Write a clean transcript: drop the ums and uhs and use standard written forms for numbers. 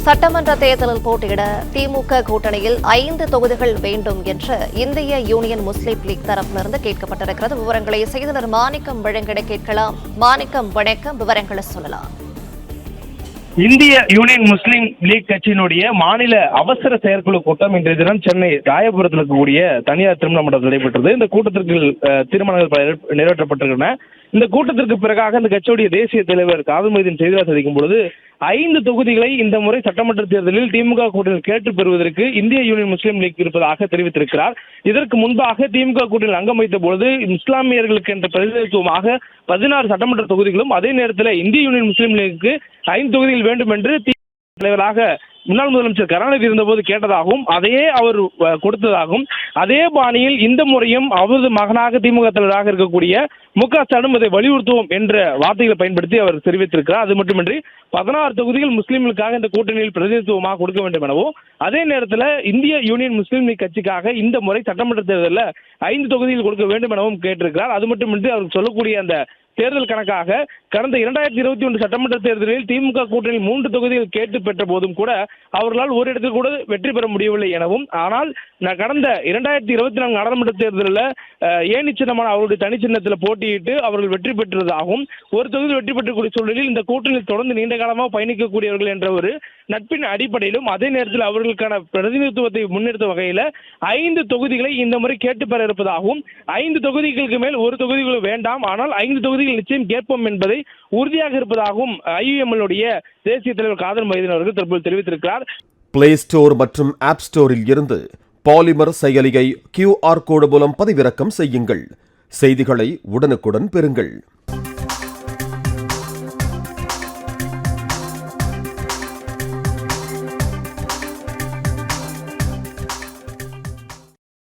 சட்டமன்ற தேர்தலில் போட்டியிட திமுக கூட்டணியில் 5 தொகுதிகள் வேண்டும் என்று இந்திய யூனியன் முஸ்லீம் லீக் தரப்பிலிருந்து கேட்கப்பட்டிருக்கிறது. விவரங்களை செய்தியாளர் மாணிக்கம் வழங்கிட கேட்கலாம். மாணிக்கம், வணக்கம். விவரங்களை சொல்லலாம். இந்திய யூனியன் முஸ்லீம் லீக் கட்சியினுடைய மாநில அவசர செயற்குழு கூட்டம் இன்றைய தினம் சென்னை ராயபுரத்தில் இருக்கக்கூடிய தனியார் திருமண மண்டபத்தில் நடைபெற்றது. இந்த கூட்டத்திற்கு தீர்மானங்கள் பல நிறைவேற்றப்பட்டிருக்கின்றன. இந்த கூட்டத்திற்கு பிறகாக இந்த கட்சியுடைய தேசிய தலைவர் காதர் மொய்தீன் செய்தியாளர் சந்திக்கும் பொழுது 5 தொகுதிகளை இந்த முறை சட்டமன்ற தேர்தலில் திமுக கூட்டணியில் கேட்டு பெறுவதற்கு இந்திய யூனியன் முஸ்லீம் லீக் இருப்பதாக தெரிவித்திருக்கிறார். இதற்கு முன்பாக திமுக கூட்டணியில் அங்கம் வைத்த பொழுது இஸ்லாமியர்களுக்கு என்ற பிரதிநிதித்துவமாக 16 சட்டமன்ற தொகுதிகளும், அதே நேரத்தில் இந்திய யூனியன் முஸ்லீம் லீக்கு 5 தொகுதிகள் வேண்டும் என்று தலைவராக முன்னாள் முதலமைச்சர் கருணாநிதி இருந்தபோது கேட்டதாகவும் அதையே அவர் கொடுத்ததாகவும், அதே பாணியில் இந்த முறையும் அவரது மகனாக திமுக தலைவராக இருக்கக்கூடிய மு.க. ஸ்டாலினும் இதை வலியுறுத்துவோம் என்ற வார்த்தைகளை பயன்படுத்தி அவர் தெரிவித்திருக்கிறார். அது மட்டுமின்றி 16 தொகுதிகள் முஸ்லீம்களுக்காக இந்த கூட்டணியில் பிரதிநிதித்துவமாக கொடுக்க வேண்டும் எனவும், அதே நேரத்தில் இந்திய யூனியன் முஸ்லீம் லீக் கட்சிக்காக இந்த முறை சட்டமன்ற தேர்தலில் 5 தொகுதிகள் கொடுக்க வேண்டும் எனவும் கேட்டிருக்கிறார். அது மட்டுமின்றி அவர் சொல்லக்கூடிய அந்த தேர்தல் கணக்காக கடந்த 2021 சட்டமன்ற தேர்தலில் திமுக கூட்டணியில் 3 தொகுதிகள் கேட்டு பெற்ற போதும் கூட அவர்களால் ஒரு இடத்தில் கூட வெற்றி பெற முடியவில்லை எனவும், ஆனால் கடந்த 2024 நாடாளுமன்ற தேர்தலில் ஏணி சின்னமான அவருடைய தனி சின்னத்தில் போட்டியிட்டு அவர்கள் வெற்றி பெற்றதாகவும், ஒரு தொகுதியில் வெற்றி பெற்றக்கூடிய சூழலில் இந்த கூட்டணியில் தொடர்ந்து நீண்ட காலமாக பயணிக்கக்கூடியவர்கள் என்ற ஒரு நட்பின் அடிப்படையிலும், அதே நேரத்தில் அவர்களுக்கான பிரதிநிதித்துவத்தை முன்னிறுத்தும் வகையில் 5 தொகுதிகளை இந்த முறை கேட்டு பெற இருப்பதாகவும், 5 தொகுதிகளுக்கு மேல் ஒரு தொகுதிகளும் வேண்டாம், ஆனால் 5 தொகுதிகள் நிச்சயம் கேட்போம் என்பதை உறுதியாக இருப்பதாகவும் IUML தேசிய தலைவர் காதர் மொய்தீன் அவர்கள் தற்போது தெரிவித்திருக்கிறார். பிளே ஸ்டோர் மற்றும் ஆப் ஸ்டோரில் இருந்து பாலிமர் செயலியை QR கோடு மூலம் பதிவிறக்கம் செய்யுங்கள். செய்திகளை உடனுக்குடன் பெறுங்கள்.